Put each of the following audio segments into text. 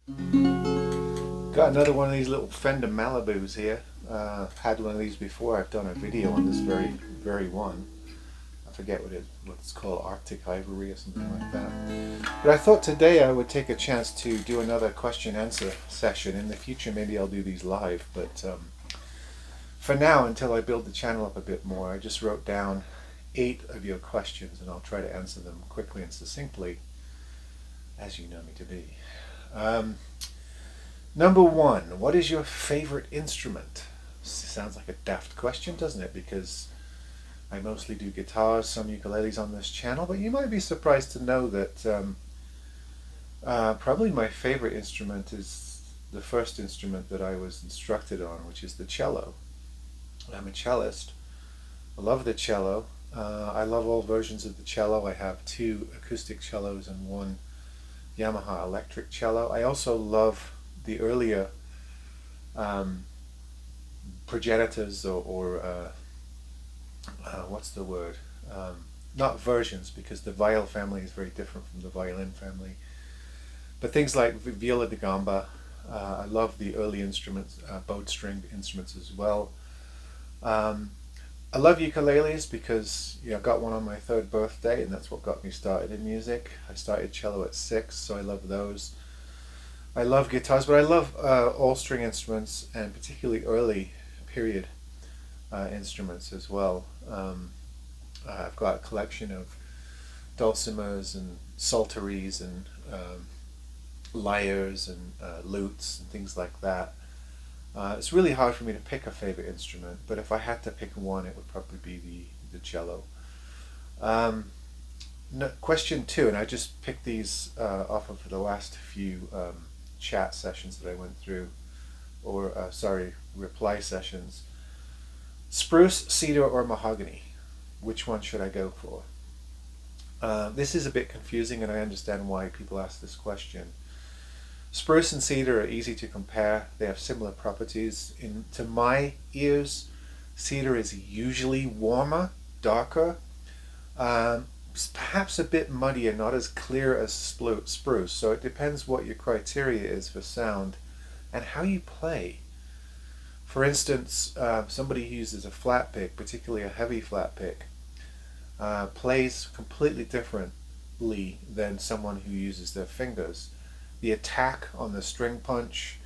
Got another one of these little Fender Malibus here. Had one of these before. I've done a video on this very one. I forget what it's called, Arctic Ivory or something like that. But I thought today I would take a chance to do another question answer session. In the future, maybe I'll do these live. But for now, until I build the channel up a bit more, I just wrote down 8 of your questions, and I'll try to answer them quickly and succinctly, as you know me to be. Number 1, what is your favorite instrument? Sounds like a daft question, doesn't it? Because I mostly do guitars, some ukuleles on this channel, but you might be surprised to know that probably my favorite instrument is the first instrument that I was instructed on, which is the cello. I'm a cellist. I love the cello. I love all versions of the cello. I have 2 acoustic cellos and 1 Yamaha electric cello. I also love the earlier progenitors or what's the word? Not versions, because the viol family is very different from the violin family. But things like viola da gamba. I love the early instruments, bowed string instruments as well. I love ukuleles because I got one on my 3rd birthday, and that's what got me started in music. I started cello at 6, so I love those. I love guitars, but I love all string instruments, and particularly early period instruments as well. I've got a collection of dulcimers and psalteries and lyres and lutes and things like that. It's really hard for me to pick a favorite instrument, but if I had to pick one, it would probably be the cello. Question 2, and I just picked these off of the last few chat sessions that I went through, or reply sessions. Spruce, cedar, or mahogany? Which one should I go for? This is a bit confusing, and I understand why people ask this question. Spruce and cedar are easy to compare. They have similar properties. To my ears, cedar is usually warmer, darker, perhaps a bit muddier, not as clear as spruce. So it depends what your criteria is for sound and how you play. For instance, somebody who uses a flat pick, particularly a heavy flat pick, plays completely differently than someone who uses their fingers. The attack on the string punch,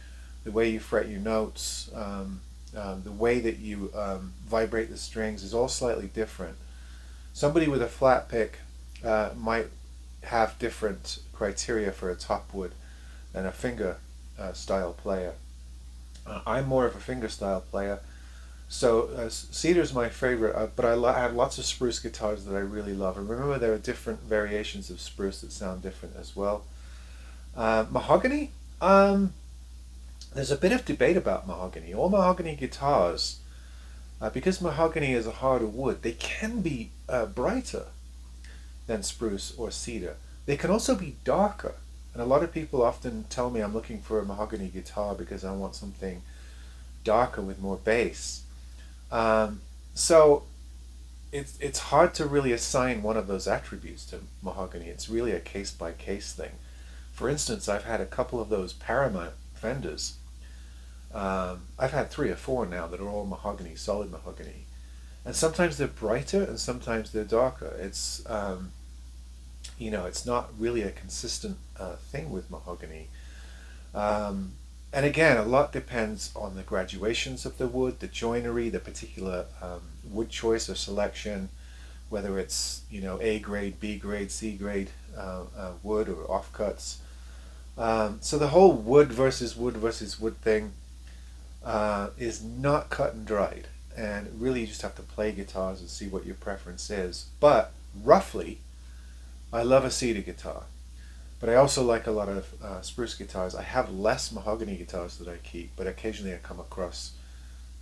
the way you fret your notes, the way that you vibrate the strings is all slightly different. Somebody with a flat pick might have different criteria for a top wood than a finger style player. I'm more of a finger style player, so cedar's my favorite, but I have lots of spruce guitars that I really love. And remember, there are different variations of spruce that sound different as well. Mahogany? There's a bit of debate about mahogany. All mahogany guitars, because mahogany is a harder wood, they can be brighter than spruce or cedar. They can also be darker. And a lot of people often tell me I'm looking for a mahogany guitar because I want something darker with more bass. So it's hard to really assign one of those attributes to mahogany. It's really a case-by-case thing. For instance, I've had a couple of those Paramount Fenders. I've had 3 or 4 now that are all mahogany, solid mahogany. And sometimes they're brighter and sometimes they're darker. It's not really a consistent thing with mahogany. And again, a lot depends on the graduations of the wood, the joinery, the particular wood choice or selection, whether it's A grade, B grade, C grade wood or offcuts. So the whole wood versus wood thing is not cut and dried, and really you just have to play guitars and see what your preference is. But roughly, I love a cedar guitar, but I also like a lot of spruce guitars. I have less mahogany guitars that I keep, but occasionally I come across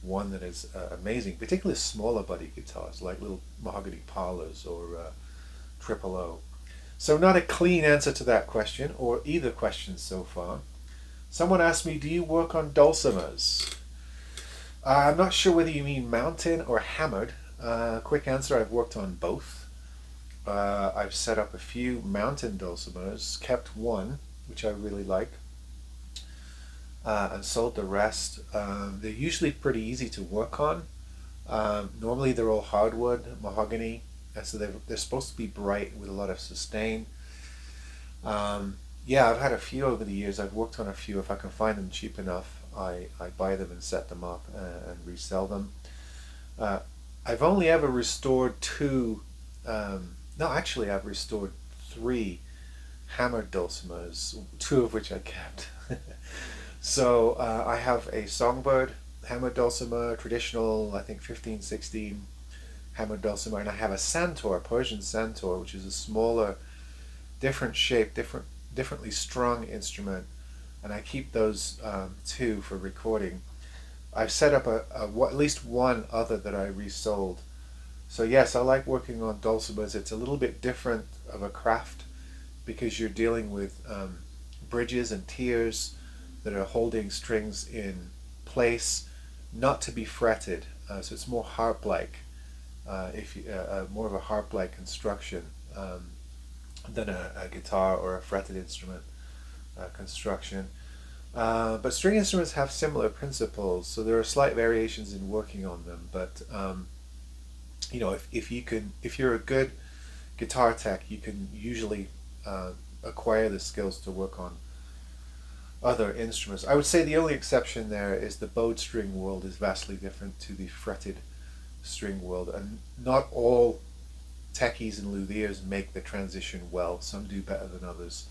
one that is amazing, particularly smaller body guitars like little mahogany parlors or triple O. So not a clean answer to that question, or either question so far. Someone asked me, do you work on dulcimers? I'm not sure whether you mean mountain or hammered. Quick answer, I've worked on both. I've set up a few mountain dulcimers, kept one, which I really like. and sold the rest. They're usually pretty easy to work on. Normally they're all hardwood, mahogany, and so they're supposed to be bright with a lot of sustain. Yeah, I've had a few over the years. I've worked on a few. If I can find them cheap enough, I buy them and set them up and resell them. Uh, I've only ever restored two. No, actually, I've restored three hammered dulcimers, two of which I kept. So I have a songbird hammered dulcimer, traditional, I think 1516 hammered dulcimer, and I have a santor, Persian santor, which is a smaller, different shape, differently strung instrument, and I keep those two for recording. I've set up at least one other that I resold. So yes, I like working on dulcimers. It's a little bit different of a craft because you're dealing with bridges and tiers that are holding strings in place, not to be fretted. So it's more harp-like, more of a harp-like construction than a guitar or a fretted instrument construction. But string instruments have similar principles, so there are slight variations in working on them. But if you're a good guitar tech, you can usually acquire the skills to work on other instruments. I would say the only exception there is the bowed string world is vastly different to the fretted string world, and not all techies and luthiers make the transition well. Some do better than others.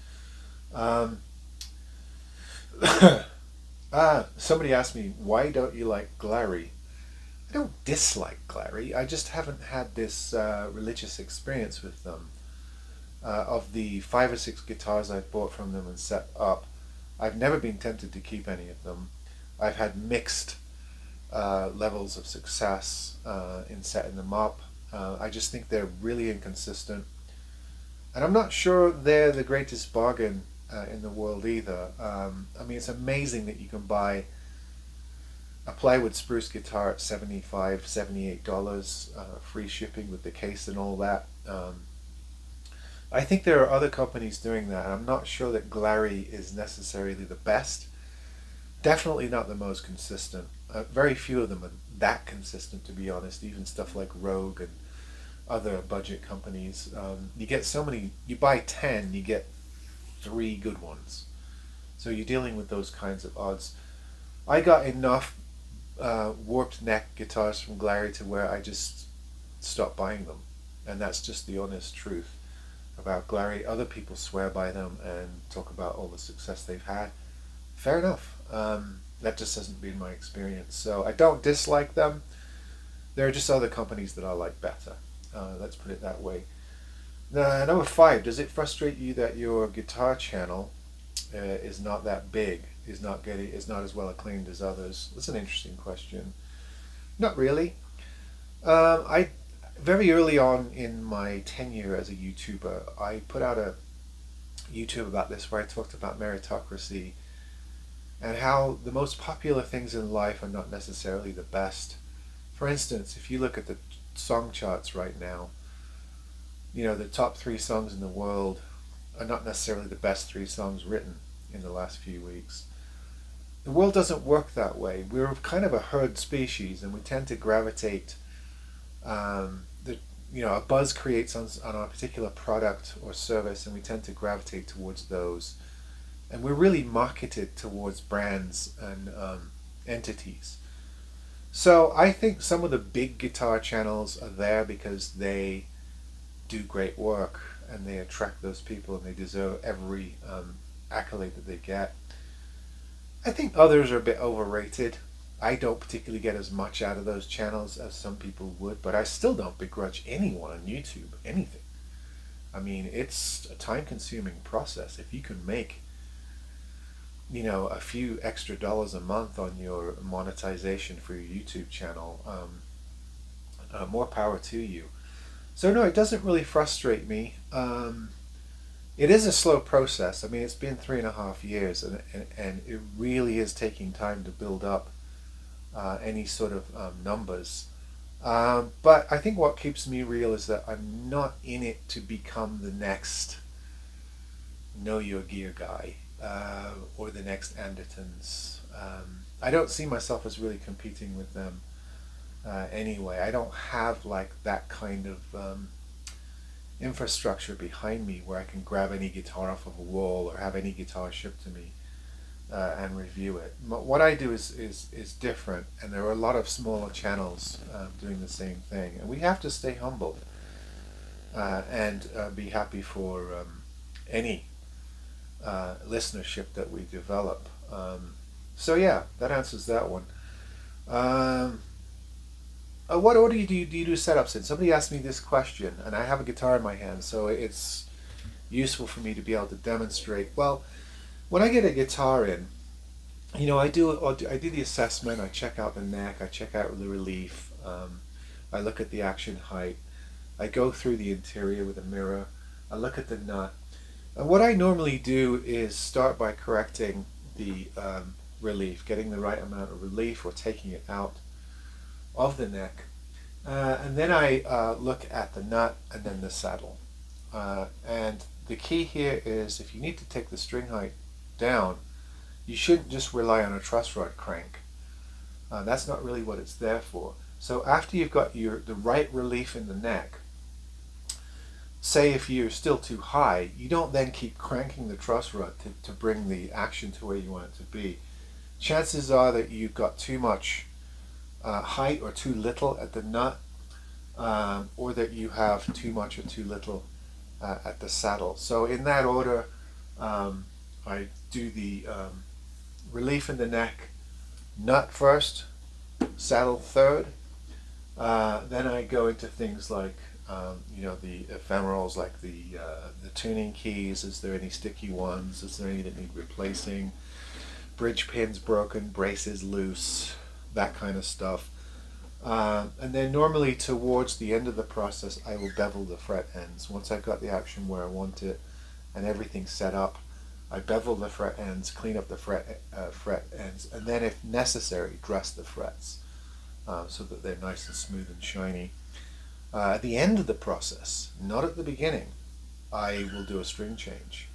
Somebody asked me, why don't you like Glary? I don't dislike Glary, I just haven't had this religious experience with them. Of the 5 or 6 guitars I've bought from them and set up, I've never been tempted to keep any of them. I've had mixed levels of success in setting them up. I just think they're really inconsistent. And I'm not sure they're the greatest bargain in the world either. I mean, it's amazing that you can buy a plywood spruce guitar at $75, $78, free shipping with the case and all that. I think there are other companies doing that, and I'm not sure that Glary is necessarily the best. Definitely not the most consistent. Very few of them are that consistent, to be honest. Even stuff like Rogue and other budget companies. You get so many, you buy 10, you get 3 good ones. So you're dealing with those kinds of odds. I got enough warped neck guitars from Glary to where I just stopped buying them. And that's just the honest truth about Glary. Other people swear by them and talk about all the success they've had. Fair enough. That just hasn't been my experience. So I don't dislike them. There are just other companies that I like better. Let's put it that way. Number 5, does it frustrate you that your guitar channel is not that big, is not as well acclaimed as others? That's an interesting question. Not really. I very early on in my tenure as a YouTuber, I put out a YouTube about this where I talked about meritocracy and how the most popular things in life are not necessarily the best. For instance, if you look at the song charts right now, the top 3 songs in the world are not necessarily the best 3 songs written in the last few weeks. The world doesn't work that way. We're kind of a herd species, and we tend to gravitate. A buzz creates on a particular product or service, and we tend to gravitate towards those. And we're really marketed towards brands and entities. So I think some of the big guitar channels are there because they do great work and they attract those people and they deserve every accolade that they get. I think others are a bit overrated. I don't particularly get as much out of those channels as some people would, but I still don't begrudge anyone on YouTube anything. I mean, it's a time-consuming process. If you can make a few extra dollars a month on your monetization for your YouTube channel, more power to you. So no, it doesn't really frustrate me. It is a slow process. I mean, it's been 3.5 years, and it really is taking time to build up any sort of numbers. But I think what keeps me real is that I'm not in it to become the next know your gear guy, or the next Andertons. I don't see myself as really competing with them anyway. I don't have like that kind of infrastructure behind me where I can grab any guitar off of a wall or have any guitar shipped to me and review it. What I do is different, and there are a lot of smaller channels doing the same thing, and we have to stay humble and be happy for any listenership that we develop. So yeah, that answers that one. What order do you do setups in? Somebody asked me this question, and I have a guitar in my hand, so it's useful for me to be able to demonstrate. Well, when I get a guitar in, you know, I do the assessment. I check out the neck. I check out the relief. I look at the action height. I go through the interior with a mirror. I look at the nut. And what I normally do is start by correcting the relief, getting the right amount of relief or taking it out of the neck. And then I look at the nut and then the saddle. And the key here is if you need to take the string height down, you shouldn't just rely on a truss rod crank. That's not really what it's there for. So after you've got the right relief in the neck, say if you're still too high, you don't then keep cranking the truss rod to bring the action to where you want it to be. Chances are that you've got too much height or too little at the nut, or that you have too much or too little at the saddle. So in that order, I do the relief in the neck, nut first, saddle third. Then I go into things like you know, the ephemerals, like the tuning keys. Is there any sticky ones? Is there any that need replacing? Bridge pins broken, braces loose, that kind of stuff. And then normally towards the end of the process, I will bevel the fret ends. Once I've got the action where I want it and everything's set up, I bevel the fret ends, clean up the fret ends, and then if necessary, dress the frets so that they're nice and smooth and shiny. At the end of the process, not at the beginning, I will do a string change.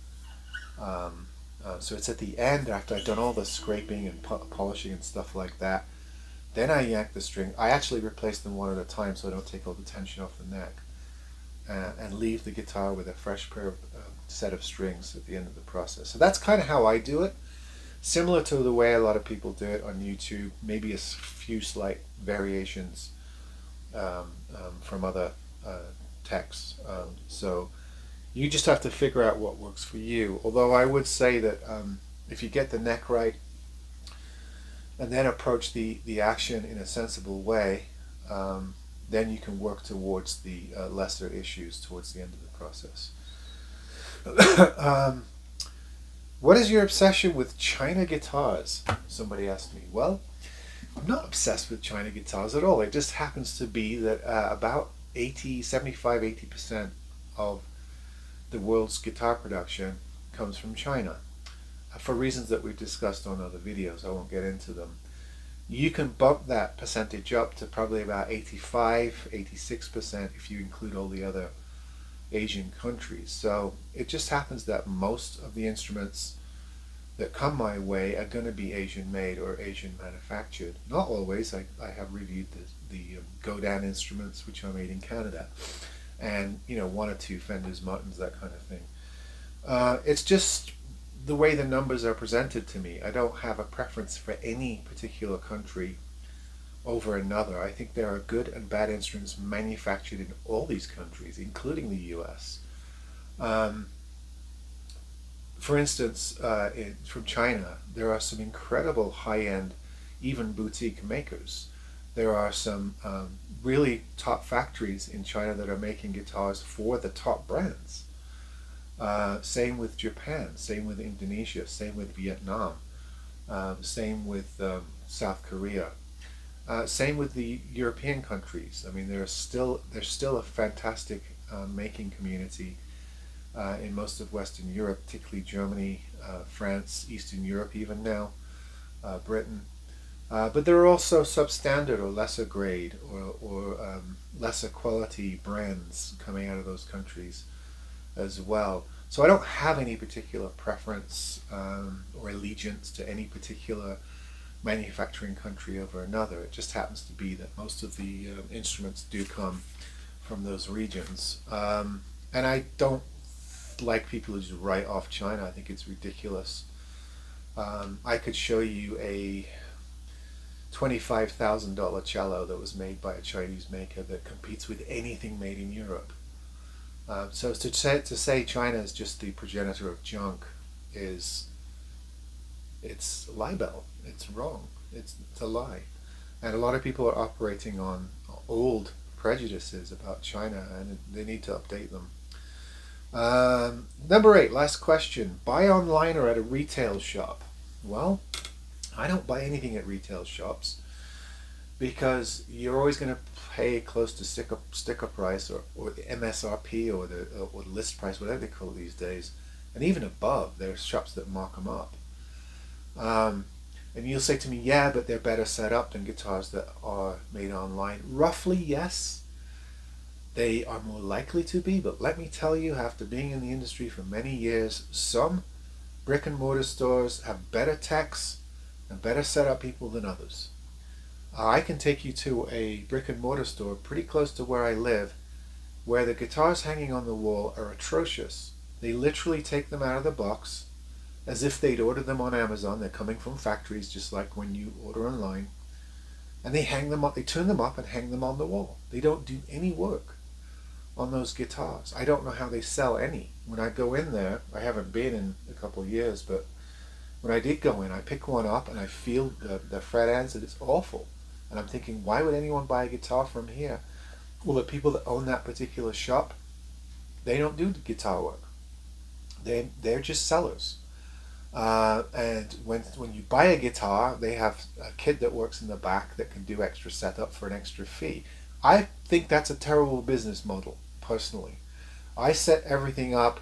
So it's at the end, after I've done all the scraping and polishing and stuff like that. Then I yank the string. I actually replace them one at a time so I don't take all the tension off the neck, and leave the guitar with a fresh set of strings at the end of the process. So that's kind of how I do it. Similar to the way a lot of people do it on YouTube, maybe a few slight variations from other texts. So you just have to figure out what works for you. Although I would say that if you get the neck right and then approach the action in a sensible way, then you can work towards the lesser issues towards the end of the process. What is your obsession with China guitars? Somebody asked me. Well, I'm not obsessed with China guitars at all. It just happens to be that about 80% of the world's guitar production comes from China. For reasons that we've discussed on other videos, I won't get into them. You can bump that percentage up to probably about 86% if you include all the other Asian countries. So it just happens that most of the instruments that come my way are going to be Asian made or Asian manufactured. Not always. I have reviewed the Godin instruments, which are made in Canada, and you know, one or two Fenders, Martins, that kind of thing. It's just the way the numbers are presented to me. I don't have a preference for any particular country over another. I think there are good and bad instruments manufactured in all these countries, including the US. For instance, from China, there are some incredible high-end, even boutique makers. There are some really top factories in China that are making guitars for the top brands. Same with Japan, same with Indonesia, same with Vietnam, same with South Korea. Same with the European countries. I mean, there's still a fantastic making community in most of Western Europe, particularly Germany, France, Eastern Europe even now, Britain. But there are also substandard or lesser grade or lesser quality brands coming out of those countries as well. So I don't have any particular preference or allegiance to any particular manufacturing country over another. It just happens to be that most of the instruments do come from those regions. And I don't like people who just write off China. I think it's ridiculous. I could show you a $25,000 cello that was made by a Chinese maker that competes with anything made in Europe. So to say China is just the progenitor of junk it's libel. It's wrong. It's a lie. And a lot of people are operating on old prejudices about China, and they need to update them. Number 8, last question. Buy online or at a retail shop? Well, I don't buy anything at retail shops because you're always going to pay close to sticker price or the MSRP or the list price, whatever they call it these days, and even above. There are shops that mark them up. And you'll say to me, yeah, but they're better set up than guitars that are made online. Roughly, yes. They are more likely to be, but let me tell you, after being in the industry for many years, some brick and mortar stores have better techs and better setup people than others. I can take you to a brick and mortar store pretty close to where I live, where the guitars hanging on the wall are atrocious. They literally take them out of the box as if they'd ordered them on Amazon. They're coming from factories just like when you order online. And they hang them up, they turn them up and hang them on the wall. They don't do any work on those guitars. I don't know how they sell any. When I go in there, I haven't been in a couple of years, but when I did go in, I pick one up and I feel the fret ends and it's awful. And I'm thinking, why would anyone buy a guitar from here? Well, the people that own that particular shop, they don't do guitar work. They're just sellers. And when you buy a guitar, they have a kid that works in the back that can do extra setup for an extra fee. I think that's a terrible business model, personally. I set everything up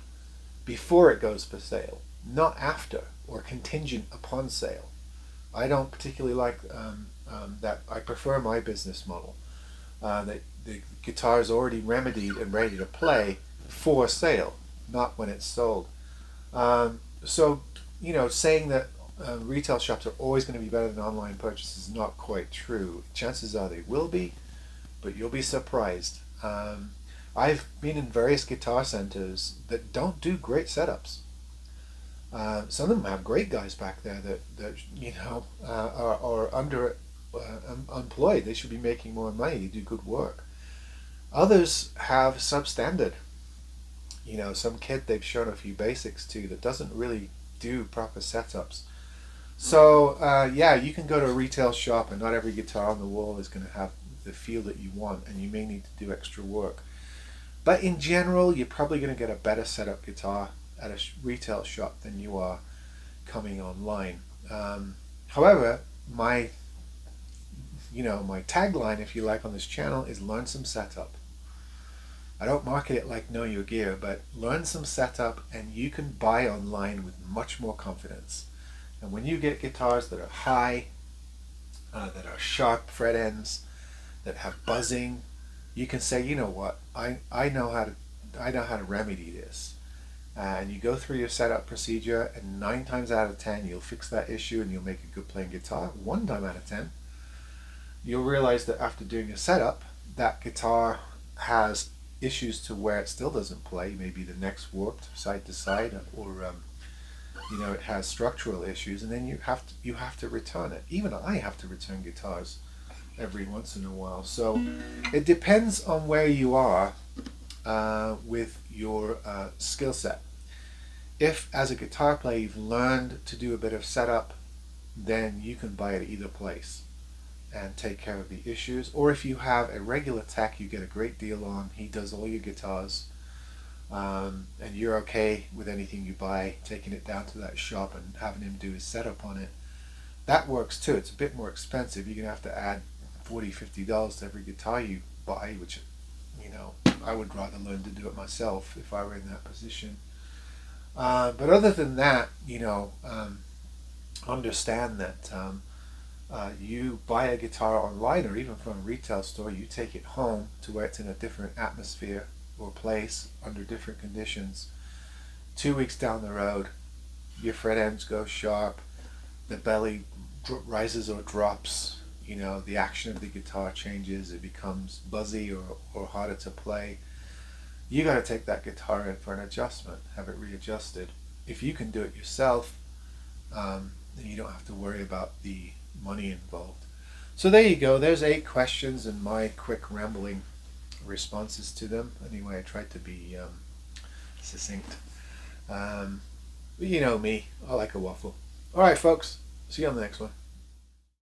before it goes for sale, not after or contingent upon sale. I don't particularly like that. I prefer my business model. That the guitar is already remedied and ready to play for sale, not when it's sold. So, saying that retail shops are always going to be better than online purchases is not quite true. Chances are they will be, but you'll be surprised. I've been in various guitar centers that don't do great setups. Some of them have great guys back there that are employed. They should be making more money. They do good work. Others have substandard. Some kid they've shown a few basics to that doesn't really do proper setups. So you can go to a retail shop and not every guitar on the wall is going to have the feel that you want, and you may need to do extra work. But in general, you're probably going to get a better setup guitar at a retail shop than you are coming online. However, my tagline, if you like, on this channel is learn some setup. I don't market it like know your gear, but learn some setup and you can buy online with much more confidence. And when you get guitars that are high, that are sharp fret ends, that have buzzing, you can say, you know what, I know how to remedy this. And you go through your setup procedure, and 9 times out of 10 you'll fix that issue and you'll make a good playing guitar. 1 time out of 10 you'll realize that after doing a setup, that guitar has issues to where it still doesn't play. Maybe the neck's warped side to side, or it has structural issues, and then you have to return it. Even I have to return guitars every once in a while. So it depends on where you are with your skill set. If as a guitar player you've learned to do a bit of setup, then you can buy it either place and take care of the issues. Or if you have a regular tech you get a great deal on, he does all your guitars, and you're okay with anything you buy, taking it down to that shop and having him do his setup on it, that works too. It's a bit more expensive. You're gonna have to add $40-50 to every guitar you buy, which I would rather learn to do it myself if I were in that position. But other than that, understand that you buy a guitar online or even from a retail store, you take it home to where it's in a different atmosphere or place under different conditions 2 weeks down the road, your fret ends go sharp, the belly rises or drops, you know, the action of the guitar changes, it becomes buzzy or harder to play. You got to take that guitar in for an adjustment, have it readjusted. If you can do it yourself, then you don't have to worry about the money involved. So there you go. There's 8 questions and my quick rambling responses to them. Anyway, I tried to be succinct. But you know me, I like a waffle. All right, folks. See you on the next one.